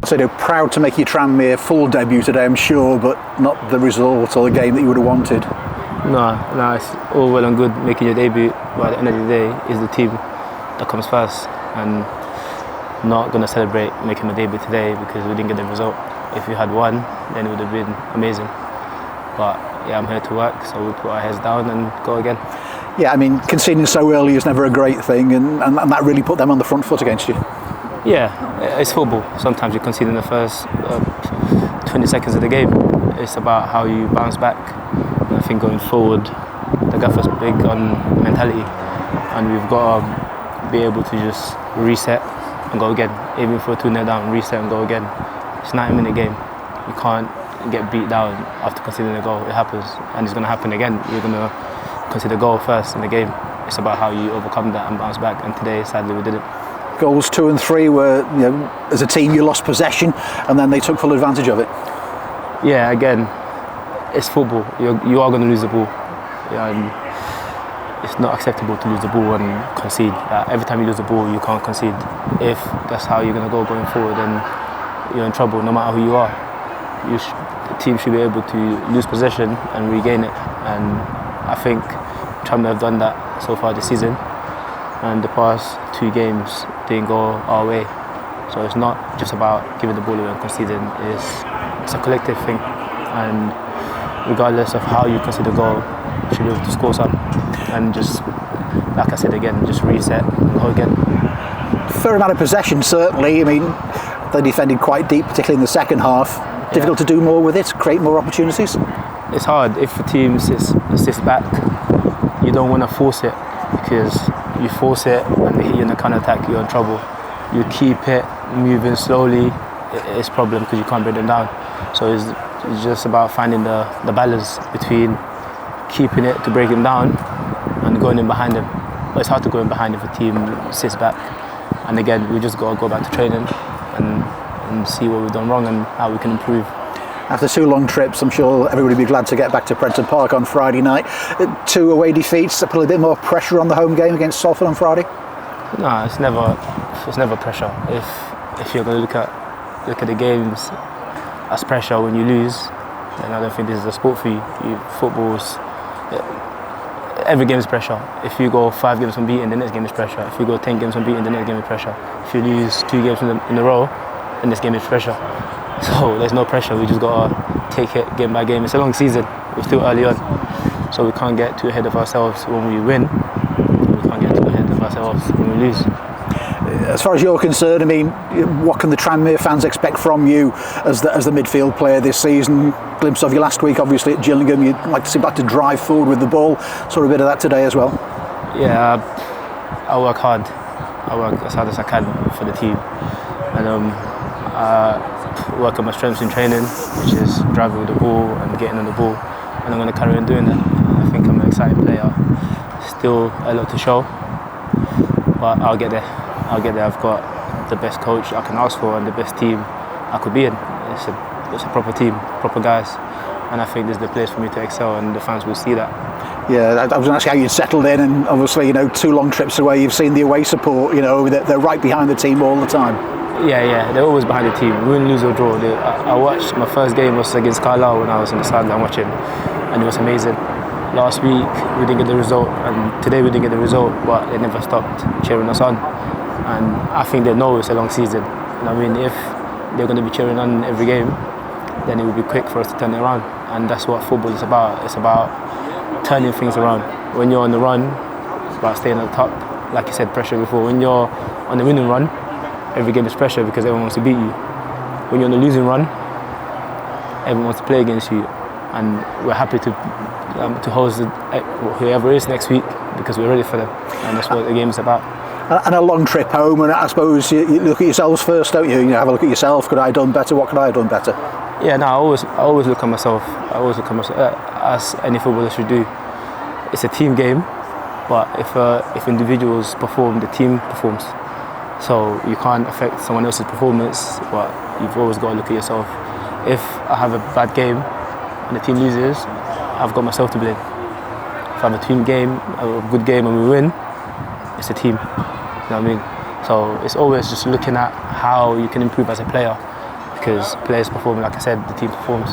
So proud to make your Tranmere full debut today, I'm sure, but not the result or the game that you would have wanted. No, it's all well and good making your debut, but at the end of the day, it's the team that comes first, and not going to celebrate making my debut today because we didn't get the result. If we had won, then it would have been amazing. But yeah, I'm here to work, so we'll put our heads down and go again. Yeah, I mean, conceding so early is never a great thing, and that really put them on the front foot against you. Yeah, it's football. Sometimes you concede in the first 20 seconds of the game. It's about how you bounce back. I think going forward, the gaffer's big on mentality, and we've got to be able to just reset and go again. Even if we're 2-0 down, reset and go again. It's a 90-minute game. You can't get beat down after conceding a goal. It happens, and it's going to happen again. You're going to concede a goal first in the game. It's about how you overcome that and bounce back, and today, sadly, we didn't. Goals 2 and 3 were, as a team, you lost possession, and then they took full advantage of it. Yeah, again, it's football. You are going to lose the ball. And it's not acceptable to lose the ball and concede. Every time you lose the ball, you can't concede. If that's how you're going to go going forward, then you're in trouble, no matter who you are. The team should be able to lose possession and regain it. And I think Tranmere have done that so far this season. And the past 2 games didn't go our way. So it's not just about giving the ball away and conceding. It's a collective thing. And regardless of how you concede a goal, you should be able to score some. And just, like I said again, just reset and go again. Fair amount of possession, certainly. I mean, they defended quite deep, particularly in the second half. Difficult to do more with it, create more opportunities? It's hard. If the team sits back, you don't want to force it, because you force it and they hit you in the counter-attack, you're in trouble. You keep it moving slowly, it's a problem because you can't bring them down. So it's just about finding the balance between keeping it to break them down and going in behind them. But it's hard to go in behind if a team sits back. And again, we just got to go back to training and see what we've done wrong and how we can improve. After 2 long trips, I'm sure everybody will be glad to get back to Prenton Park on Friday night. 2 away defeats, put a bit more pressure on the home game against Salford on Friday? No, it's never pressure. If you're going to look at the games as pressure when you lose, then I don't think this is a sport for you. Every game is pressure. If you go 5 games unbeaten, the next game is pressure. If you go 10 games unbeaten, the next game is pressure. If you lose 2 games in a row, then this game is pressure. So there's no pressure, we just got to take it game by game. It's a long season, we're still early on, so we can't get too ahead of ourselves when we win. We can't get too ahead of ourselves when we lose. As far as you're concerned, I mean, what can the Tranmere fans expect from you as the midfield player this season? Glimpse of you last week, obviously, at Gillingham. You'd like to see back to drive forward with the ball. Saw a bit of that today as well. Yeah, I work hard. I work as hard as I can for the team. And work on my strengths in training, which is driving with the ball and getting on the ball, and I'm going to carry on doing that. I think I'm an exciting player, still a lot to show, but I'll get there. I've got the best coach I can ask for and the best team I could be in. It's a proper team, proper guys, and I think this is the place for me to excel, and the fans will see that. Yeah, I was going to ask how you'd settled in, and obviously, 2 long trips away, you've seen the away support, they're right behind the team all the time. Yeah, they're always behind the team. We win, lose or draw. I watched, my first game was against Carlisle when I was on the sideline watching, and it was amazing. Last week we didn't get the result, and today we didn't get the result, but they never stopped cheering us on. And I think they know it's a long season. And I mean, if they're going to be cheering on every game, then it will be quick for us to turn it around. And that's what football is about. It's about turning things around. When you're on the run, it's about staying at the top. Like you said, pressure before. When you're on the winning run, every game is pressure because everyone wants to beat you. When you're on the losing run, everyone wants to play against you. And we're happy to host whoever is next week because we're ready for them. And that's what the game is about. And a long trip home, and I suppose you look at yourselves first, don't you? Have a look at yourself. Could I have done better? What could I have done better? Yeah, no, I always look at myself. I always look at myself as any footballer should do. It's a team game, but if individuals perform, the team performs. So you can't affect someone else's performance, but you've always got to look at yourself. If I have a bad game and the team loses, I've got myself to blame. If I have a team game, a good game and we win, it's a team. You know what I mean? So it's always just looking at how you can improve as a player. because players perform. Like I said, the team performs.